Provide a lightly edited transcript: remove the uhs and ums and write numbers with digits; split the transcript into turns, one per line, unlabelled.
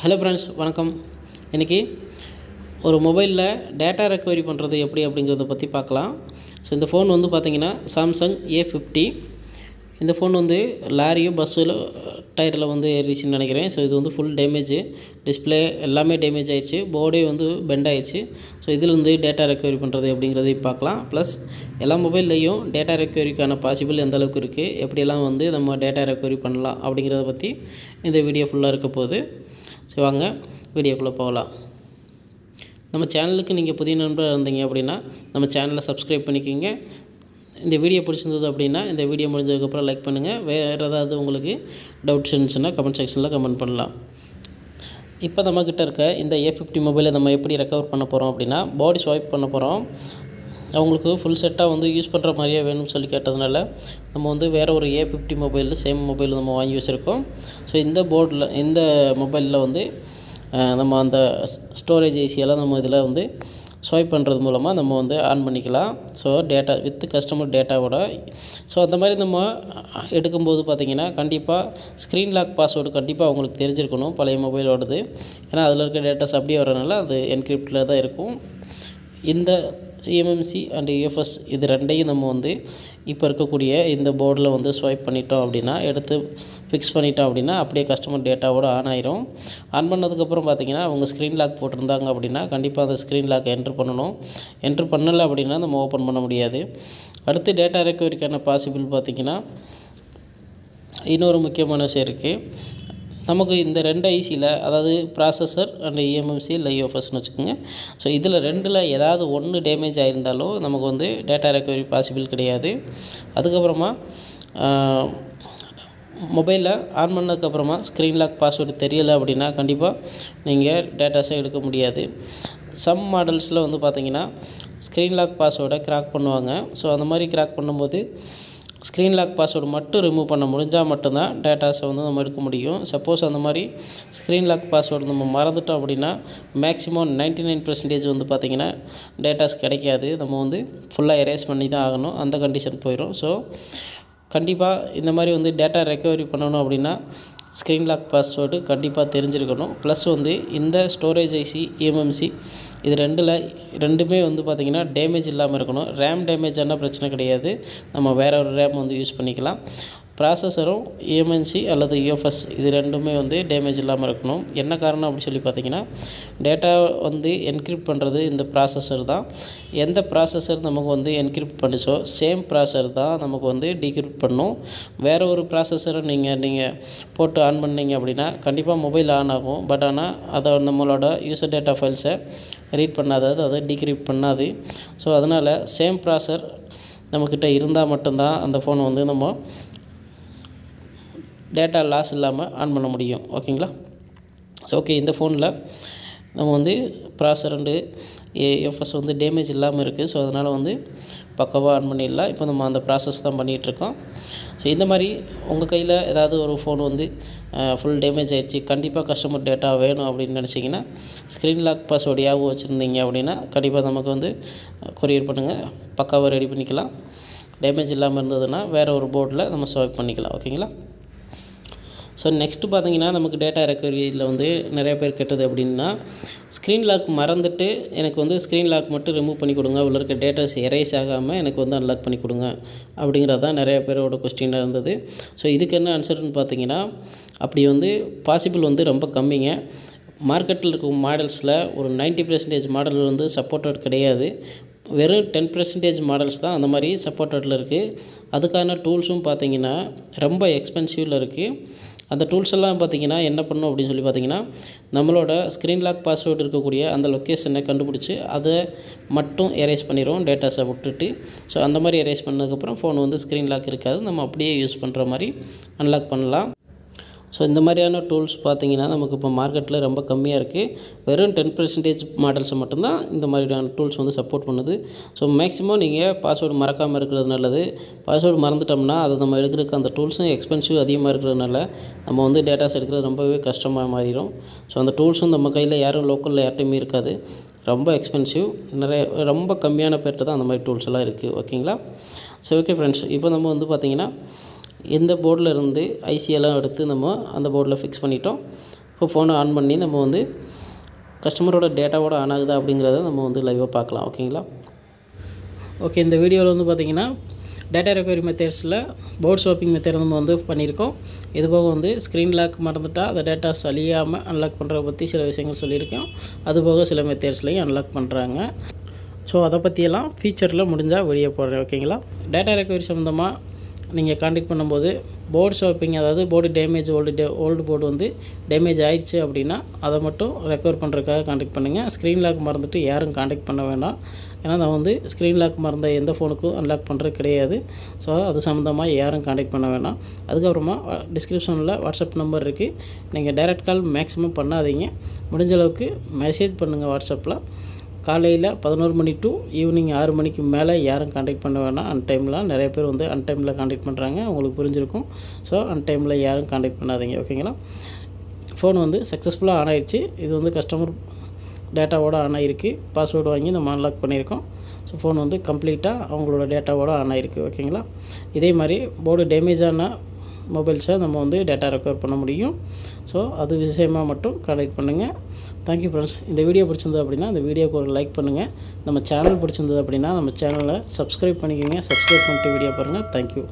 Hello friends, வணக்கம். இன்றைக்கி ஒரு மொபைலில் டேட்டா ரெக்கவரி பண்ணுறது எப்படி அப்படிங்கிறத பற்றி பார்க்கலாம். ஸோ இந்த ஃபோன் வந்து பார்த்திங்கன்னா சாம்சங் A50. இந்த ஃபோன் வந்து லாரியோ பஸ்ஸில் டயரில் வந்து ஏறிச்சுன்னு நினைக்கிறேன். ஸோ இது வந்து ஃபுல் டேமேஜ், டிஸ்பிளே எல்லாமே டேமேஜ் ஆகிடுச்சு, போர்டே வந்து பெண்ட் ஆகிடுச்சு. ஸோ இதிலேருந்து டேட்டா ரெக்கவரி பண்ணுறது அப்படிங்கிறதையும் பார்க்கலாம். ப்ளஸ் எல்லா மொபைல்லையும் டேட்டா ரெக்கவரிக்கான பாசிபிள் எந்த அளவுக்கு இருக்குது, எப்படியெல்லாம் வந்து நம்ம டேட்டா ரெக்கவரி பண்ணலாம் அப்படிங்கிறத பற்றி இந்த வீடியோ ஃபுல்லாக இருக்க போகுது. ஸோ வாங்க வீடியோக்குள்ளே போகலாம். நம்ம சேனலுக்கு நீங்கள் புதிய நண்பராக இருந்தீங்க அப்படின்னா நம்ம சேனலை சப்ஸ்கிரைப் பண்ணிக்கோங்க. இந்த வீடியோ பிடிச்சிருந்தது அப்படின்னா இந்த வீடியோ முடிஞ்சதுக்கப்புறம் லைக் பண்ணுங்கள். வேறு ஏதாவது உங்களுக்கு டவுட்ஸ் இருந்துச்சுன்னா கமெண்ட் செக்ஷனில் கமெண்ட் பண்ணலாம். இப்போ நம்மக்கிட்ட இருக்க இந்த A50 மொபைலை நம்ம எப்படி ரெக்கவர் பண்ண போகிறோம் அப்படின்னா, பாடி ஸ்வைப் பண்ண போகிறோம். அவங்களுக்கு ஃபுல் செட்டாக வந்து யூஸ் பண்ணுற மாதிரியே வேணும்னு சொல்லி கேட்டதுனால நம்ம வந்து வேறு ஒரு A50 மொபைலில் சேம் மொபைல் நம்ம வாங்கி வச்சுருக்கோம். ஸோ இந்த மொபைலில் வந்து நம்ம அந்த ஸ்டோரேஜ் ஏசியெல்லாம் நம்ம இதில் வந்து ஸ்வைப் பண்ணுறது மூலமாக நம்ம வந்து ஆன் பண்ணிக்கலாம். ஸோ டேட்டா வித் கஸ்டமர் டேட்டாவோட. ஸோ அந்த மாதிரி நம்ம எடுக்கும்போது பார்த்திங்கன்னா கண்டிப்பாக ஸ்க்ரீன் லாக் பாஸ்வேர்டு கண்டிப்பாக அவங்களுக்கு தெரிஞ்சிருக்கணும், பழைய மொபைலோடது. ஏன்னா அதில் இருக்க டேட்டாஸ் அப்படியே வரனால அது என்கிரிப்டில் தான் இருக்கும். இந்த eMMC அண்ட் UFS இது ரெண்டையும் நம்ம வந்து இப்போ இருக்கக்கூடிய இந்த போர்டில் வந்து ஸ்வைப் பண்ணிட்டோம் அப்படின்னா, எடுத்து ஃபிக்ஸ் பண்ணிட்டோம் அப்படின்னா அப்படியே கஸ்டமர் டேட்டாவோட ஆன் ஆயிரும். ஆன் பண்ணதுக்கப்புறம் பார்த்திங்கன்னா அவங்க ஸ்க்ரீன் லாக் போட்டிருந்தாங்க அப்படின்னா கண்டிப்பாக அந்த ஸ்க்ரீன் லாக் என்ட்ரு பண்ணணும். என்ட்ரு பண்ணலை அப்படின்னா நம்ம ஓப்பன் பண்ண முடியாது. அடுத்து டேட்டா ரெக்கவரிக்கான பாசிபிள் பார்த்திங்கன்னா இன்னொரு முக்கியமான விஷயம் இருக்குது. நமக்கு இந்த ரெண்டு ஐசியில், அதாவது ப்ராசஸர் அண்ட் eMMC இல்லை UFSன்னு வச்சுக்கோங்க. ஸோ இதில் ரெண்டில் ஏதாவது ஒன்று டேமேஜ் ஆகியிருந்தாலும் நமக்கு வந்து டேட்டா ரெக்கவரி பாசிபிள் கிடையாது. அதுக்கப்புறமா மொபைலில் ஆன் பண்ணதுக்கப்புறமா ஸ்க்ரீன் லாக் பாஸ்வேர்டு தெரியலை அப்படின்னா கண்டிப்பாக நீங்கள் டேட்டாஸை எடுக்க முடியாது. சம் மாடல்ஸில் வந்து பார்த்திங்கன்னா ஸ்க்ரீன் லாக் பாஸ்வேர்டை கிராக் பண்ணுவாங்க. ஸோ அந்த மாதிரி கிராக் பண்ணும்போது ஸ்க்ரீன் லாக் பாஸ்வேர்டு மட்டும் ரிமூவ் பண்ண முடிஞ்சால் மட்டும்தான் டேட்டாஸை வந்து நம்ம எடுக்க முடியும். சப்போஸ் அந்த மாதிரி ஸ்க்ரீன் லாக் பாஸ்வேர்டு நம்ம மறந்துட்டோம் அப்படின்னா மேக்ஸிமம் 99% வந்து பார்த்திங்கன்னா டேட்டாஸ் கிடைக்காது. நம்ம வந்து ஃபுல்லாக எரேஸ் பண்ணி தான் ஆகணும், அந்த கண்டிஷன் போயிடும். ஸோ கண்டிப்பாக இந்த மாதிரி வந்து டேட்டா ரெக்கவரி பண்ணணும் அப்படின்னா ஸ்க்ரீன் லாக் பாஸ்வேர்டு கண்டிப்பாக தெரிஞ்சிருக்கணும். ப்ளஸ் வந்து இந்த ஸ்டோரேஜ் ஐசி eMMC இது ரெண்டுமே வந்து பார்த்திங்கன்னா டேமேஜ் இல்லாமல் இருக்கணும். ரேம் டேமேஜ் ஆனால் பிரச்சனை கிடையாது, நம்ம வேறு ஒரு ரேம் வந்து யூஸ் பண்ணிக்கலாம். ப்ராசஸரும் eMMC அல்லது UFS இது ரெண்டுமே வந்து டேமேஜ் இல்லாமல் இருக்கணும். என்ன காரணம் அப்படி சொல்லி பார்த்திங்கன்னா, டேட்டா வந்து என்கிரிப்ட் பண்ணுறது இந்த ப்ராசஸர் தான். எந்த ப்ராசஸர் நமக்கு வந்து என்கிரிப்ட் பண்ணிச்சோ சேம் ப்ராசஸர் தான் நமக்கு வந்து டீக்ரிப்ட் பண்ணும். வேறு ஒரு ப்ராசஸரை நீங்கள் போட்டு ஆன் பண்ணிங்க அப்படின்னா கண்டிப்பாக மொபைல் ஆன் ஆகும். பட் ஆனால் அதை நம்மளோட யூசர் டேட்டா ஃபைல்ஸை ரீட் பண்ணாது, அதை டீக்ரிப்ட் பண்ணாது. ஸோ அதனால் சேம் ப்ராசஸர் நம்மக்கிட்ட இருந்தால் மட்டும்தான் அந்த ஃபோனை வந்து நம்ம டேட்டா லாஸ் இல்லாமல் ஆன் பண்ண முடியும். ஓகேங்களா? ஸோ ஓகே, இந்த ஃபோனில் நம்ம வந்து ப்ராசஸர் அண்டு UFS வந்து டேமேஜ் இல்லாமல் இருக்குது. ஸோ அதனால் வந்து பக்காவாக ஆன் பண்ணிடலாம். இப்போ நம்ம அந்த ப்ராசஸ் தான் பண்ணிகிட்ருக்கோம். ஸோ இந்த மாதிரி உங்கள் கையில் ஏதாவது ஒரு ஃபோன் வந்து ஃபுல் டேமேஜ் ஆகிடுச்சு, கண்டிப்பாக கஸ்டமர் டேட்டா வேணும் அப்படின்னு நினச்சிங்கன்னா ஸ்க்ரீன் லாக் பாஸ்வேர்டு ஞாபகம் வச்சுருந்தீங்க அப்படின்னா கண்டிப்பாக நமக்கு வந்து கொரியர் பண்ணுங்கள், பக்காவாக ரெடி பண்ணிக்கலாம். டேமேஜ் இல்லாமல் இருந்ததுன்னா வேறு ஒரு போர்டில் நம்ம ஸ்வைப் பண்ணிக்கலாம். ஓகேங்களா? ஸோ நெக்ஸ்ட்டு பார்த்திங்கன்னா நமக்கு டேட்டா ரெக்கவரியில் வந்து நிறைய பேர் கேட்டது அப்படின்னா, ஸ்க்ரீன் லாக் மறந்துட்டு எனக்கு வந்து ஸ்க்ரீன் லாக் மட்டும் ரிமூவ் பண்ணி கொடுங்க, உள்ள இருக்க டேட்டாஸ் எரேஸ் ஆகாமல் எனக்கு வந்து அன்லாக் பண்ணி கொடுங்க அப்படிங்கிறது தான் நிறைய பேரோட கொஸ்டினாக இருந்தது. ஸோ இதுக்கு என்ன ஆன்சர்னு பார்த்திங்கன்னா, அப்படி வந்து பாசிபிள் வந்து ரொம்ப கம்மிங்க. மார்க்கெட்டில் இருக்க மாடல்ஸில் ஒரு 90% மாடல் வந்து சப்போர்ட்டட் கிடையாது. வெறும் 10% மாடல்ஸ் தான் அந்த மாதிரி சப்போர்ட்டடில் இருக்குது. அதுக்கான டூல்ஸும் பார்த்திங்கன்னா ரொம்ப எக்ஸ்பென்சிவில் இருக்குது. அந்த டூல்ஸ் எல்லாம் பார்த்திங்கன்னா என்ன பண்ணணும் அப்படின்னு சொல்லி பார்த்திங்கன்னா, நம்மளோட ஸ்க்ரீன் லாக் பாஸ்வேர்டு இருக்கக்கூடிய அந்த லொக்கேஷனை கண்டுபிடிச்சி அதை மட்டும் எரேஸ் பண்ணிடுவோம், டேட்டாஸை விட்டுட்டு. ஸோ அந்த மாதிரி எரேஸ் பண்ணதுக்கப்புறம் ஃபோன் வந்து ஸ்க்ரீன் லாக் இருக்காது, நம்ம அப்படியே யூஸ் பண்ணுற மாதிரி அன்லாக் பண்ணலாம். ஸோ இந்த மாதிரியான டூல்ஸ் பார்த்திங்கன்னா நமக்கு இப்போ மார்க்கெட்டில் ரொம்ப கம்மியாக இருக்குது. வெறும் 10% மாடல்ஸை மட்டும்தான் இந்த மாதிரியான டூல்ஸ் வந்து சப்போர்ட் பண்ணுது. ஸோ மேக்ஸிமம் நீங்கள் பாஸ்வேர்டு மறக்காமல் இருக்கிறது நல்லது. பாஸ்வேர்டு மறந்துட்டோம்னா அதை நம்ம எடுக்கிறதுக்கு அந்த டூல்ஸும் எக்ஸ்பென்சிவ் அதிகமாக இருக்கிறதுனால நம்ம வந்து டேட்டாஸ் எடுக்கிறது ரொம்பவே கஷ்டமாக மாறிடும். ஸோ அந்த டூல்ஸும் நம்ம கையில் யாரும் லோக்கலில் யார்ட்டையுமே இருக்காது, ரொம்ப எக்ஸ்பென்சிவ். ரொம்ப கம்மியான பேர்கிட்ட தான் அந்த மாதிரி டூல்ஸ் எல்லாம் இருக்குது. ஓகேங்களா? ஸோ ஓகே ஃப்ரெண்ட்ஸ், இப்போ நம்ம வந்து பார்த்திங்கன்னா இந்த போர்டில் இருந்து ஐசியெல்லாம் எடுத்து நம்ம அந்த போர்டில் ஃபிக்ஸ் பண்ணிட்டோம். இப்போ ஃபோனை ஆன் பண்ணி நம்ம வந்து கஸ்டமரோட டேட்டாவோட ஆன் ஆகுதா அப்படிங்கிறத நம்ம வந்து லைவாக பார்க்கலாம். ஓகேங்களா? ஓகே, இந்த வீடியோவில் வந்து பார்த்திங்கன்னா டேட்டா ரெக்கவரி மெத்தட்ஸில் போர்ட் ஸ்வாப்பிங் மெத்தட் நம்ம வந்து பண்ணியிருக்கோம். இது போக வந்து ஸ்க்ரீன் லாக் மறந்துட்டால் அந்த டேட்டாஸ் அழியாமல் அன்லாக் பண்ணுறத பற்றி சில விஷயங்கள் சொல்லியிருக்கோம். அதுபோக சில மெத்தட்ஸ்லையும் அன்லாக் பண்ணுறாங்க. ஸோ அதை பற்றியெல்லாம் ஃபியூச்சரில் முடிஞ்சால் வீடியோ போடுறேன். ஓகேங்களா? டேட்டா ரெக்கவரி சம்மந்தமாக நீங்கள் கான்டாக்ட் பண்ணும்போது போர்டு ஸ்வாப்பிங், அதாவது போர்டு டேமேஜ், ஓல்டு போர்டு வந்து டேமேஜ் ஆயிடுச்சு அப்படின்னா அதை மட்டும் ரெக்கவர் பண்ணுறதுக்காக கான்டாக்ட் பண்ணுங்கள். ஸ்க்ரீன் லாக் மறந்துட்டு யாரும் கான்டாக்ட் பண்ண வேண்டாம். ஏன்னா நான் வந்து ஸ்க்ரீன் லாக் மறந்த எந்த ஃபோனுக்கும் அன்லாக் பண்ணுறது கிடையாது. ஸோ அது சம்மந்தமாக யாரும் கான்டாக்ட் பண்ண வேண்டாம். அதுக்கப்புறமா டிஸ்கிரிப்ஷனில் வாட்ஸ்அப் நம்பர் இருக்குது. நீங்கள் டைரக்ட் கால் மேக்ஸிமம் பண்ணாதீங்க. முடிஞ்ச அளவுக்கு மெசேஜ் பண்ணுங்கள் வாட்ஸ்அப்பில். காலையில் 11 மணி டு ஈவினிங் 6 மணிக்கு மேலே யாரும் கான்டாக்ட் பண்ண வேண்டாம். அன்டைமில் நிறைய பேர் வந்து அன்டைமில் கான்டாக்ட் பண்ணுறாங்க, உங்களுக்கு புரிஞ்சிருக்கும். ஸோ அன்டைமில் யாரும் கான்டாக்ட் பண்ணாதீங்க. ஓகேங்களா? ஃபோன் வந்து சக்ஸஸ்ஃபுல்லாக ஆன் ஆகிடுச்சு. இது வந்து கஸ்டமர் டேட்டாவோட ஆன் ஆகிருக்கு. பாஸ்வேர்டு வாங்கி நம்ம அன்லாக் பண்ணியிருக்கோம். ஸோ ஃபோன் வந்து கம்ப்ளீட்டாக அவங்களோட டேட்டாவோட ஆன் ஆகிருக்கு. ஓகேங்களா? இதே மாதிரி போர்டு டேமேஜான மொபைல்ஸை நம்ம வந்து டேட்டா ரெக்கவர் பண்ண முடியும். ஸோ அது விஷயமாக மட்டும் கான்டாக்ட் பண்ணுங்கள். Thank you friends. இந்த வீடியோ பிடிச்சிருந்தது அப்படின்னா இந்த வீடியோக்கு ஒரு லைக் பண்ணுங்கள். நம்ம சேனல் பிடிச்சிருந்தது அப்படின்னா நம்ம சேனலை சப்ஸ்கிரைப் பண்ணிக்கோங்க. சப்ஸ்கிரைப் பண்ணிட்டு வீடியோ பாருங்கள். தேங்க்யூ.